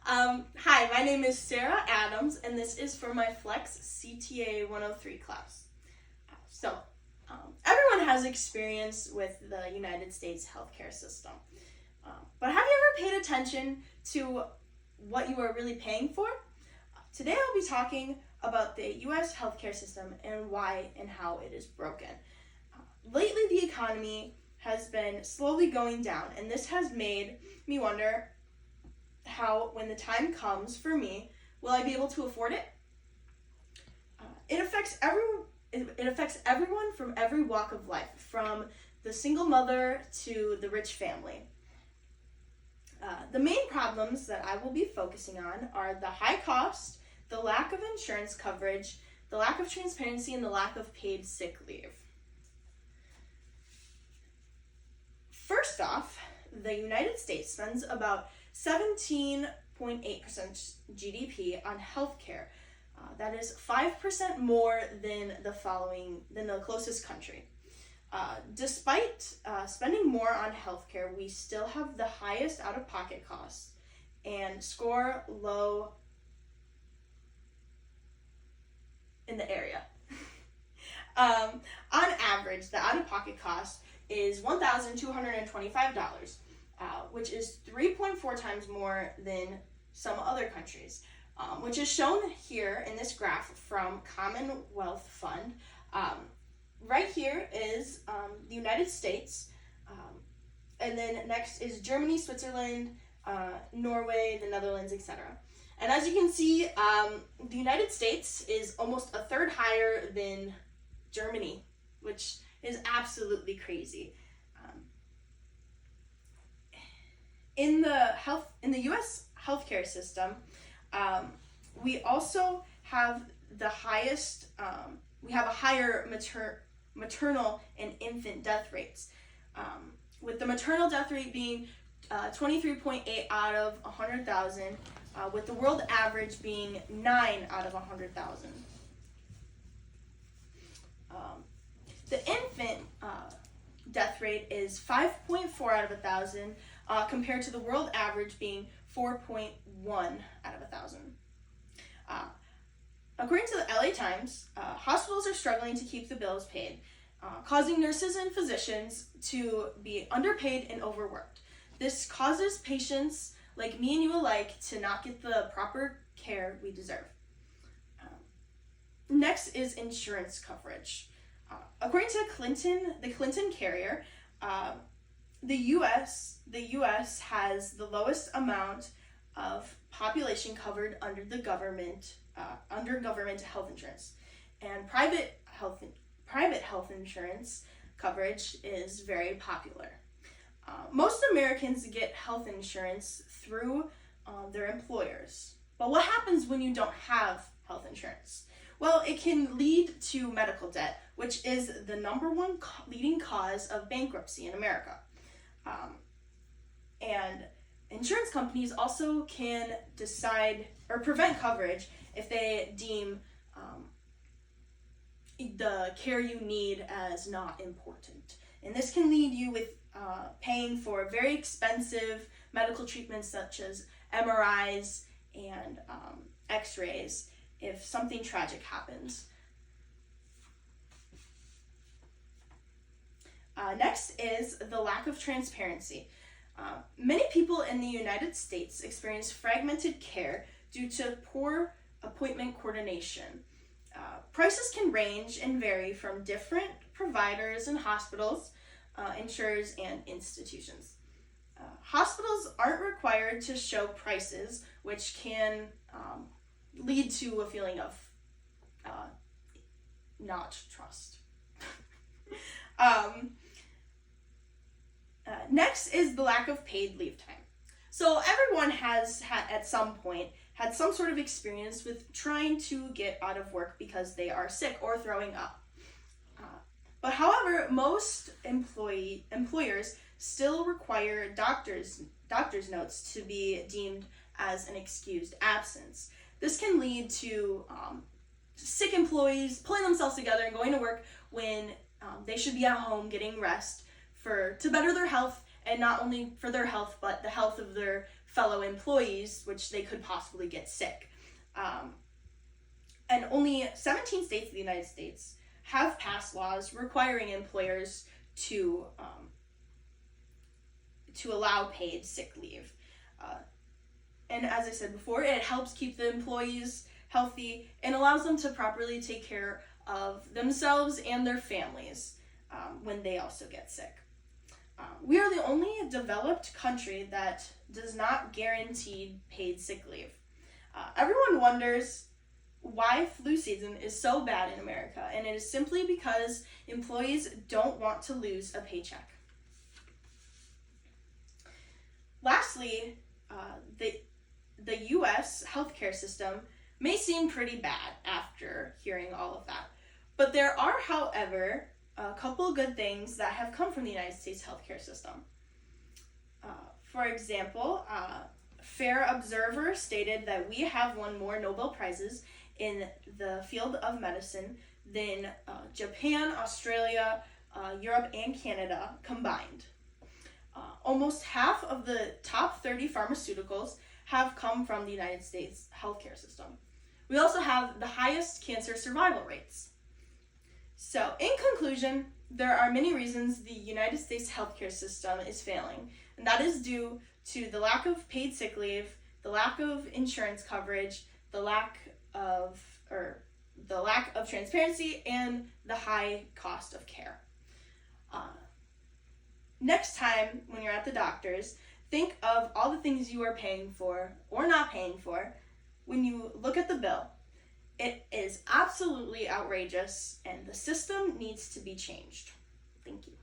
Hi, my name is Sarah Adams, and this is for my Flex CTA 103 class. Everyone has experience with the United States healthcare system. But have you ever paid attention to what you are really paying for? Today I'll be talking about the U.S. healthcare system and why and how it is broken. Lately, the economy has been slowly going down, and this has made me wonder how, when the time comes for me, will I be able to afford it? It affects everyone from every walk of life, from the single mother to the rich family. The main problems that I will be focusing on are the high cost, the lack of insurance coverage, the lack of transparency, and the lack of paid sick leave. First off, the United States spends about 17.8% GDP on healthcare. That is 5% more than the closest country. Despite spending more on healthcare, we still have the highest out-of-pocket costs and score low in the area. On average, the out-of-pocket cost is $1,225, which is 3.4 times more than some other countries, which is shown here in this graph from Commonwealth Fund. Right here is the United States, and then next is Germany, Switzerland, Norway, the Netherlands, etc. And as you can see, the United States is almost a third higher than Germany, which is absolutely crazy. In the U.S. healthcare system, we also have the highest. We have a higher maternal and infant death rates, with the maternal death rate being 23.8 out of 100,000, with the world average being 9 out of 100,000. The infant death rate is 5.4 out of 1,000, compared to the world average being 4.1 out of 1,000. According to the LA Times, hospitals are struggling to keep the bills paid, causing nurses and physicians to be underpaid and overworked. This causes patients like me and you alike to not get the proper care we deserve. Next is insurance coverage. According to the Clinton carrier, the U.S. has the lowest amount of population covered under government health insurance, and private health insurance coverage is very popular. Most Americans get health insurance through their employers. But what happens when you don't have health insurance? Well, it can lead to medical debt, which is the number one leading cause of bankruptcy in America. And insurance companies also can decide or prevent coverage if they deem the care you need as not important. And this can lead you with paying for very expensive medical treatments such as MRIs and X-rays if something tragic happens. Next is the lack of transparency. Many people in the United States experience fragmented care due to poor appointment coordination. Prices can range and vary from different providers and hospitals, insurers, and institutions. Hospitals aren't required to show prices, which can lead to a feeling of not trust. Next is the lack of paid leave time. So everyone has at some point had some sort of experience with trying to get out of work because they are sick or throwing up. But however, most employers still require doctor's notes to be deemed as an excused absence. This can lead to sick employees pulling themselves together and going to work when they should be at home getting rest to better their health and not only for their health, but the health of their fellow employees, which they could possibly get sick. And only 17 states in the United States have passed laws requiring employers to allow paid sick leave. And as I said before, it helps keep the employees healthy and allows them to properly take care of themselves and their families when they also get sick. We are the only developed country that does not guarantee paid sick leave. Everyone wonders why flu season is so bad in America, and it is simply because employees don't want to lose a paycheck. Lastly, the U.S. healthcare system may seem pretty bad after hearing all of that, but there are, however, a couple good things that have come from the United States healthcare system. For example, Fair Observer stated that we have won more Nobel Prizes in the field of medicine than Japan, Australia, Europe, and Canada combined. Almost half of the top 30 pharmaceuticals have come from the United States healthcare system. We also have the highest cancer survival rates. So, in conclusion, there are many reasons the United States healthcare system is failing, and that is due to the lack of paid sick leave, the lack of insurance coverage, the lack of transparency, and the high cost of care. Next time when you're at the doctor's, think of all the things you are paying for or not paying for when you look at the bill. It is absolutely outrageous, and the system needs to be changed. Thank you.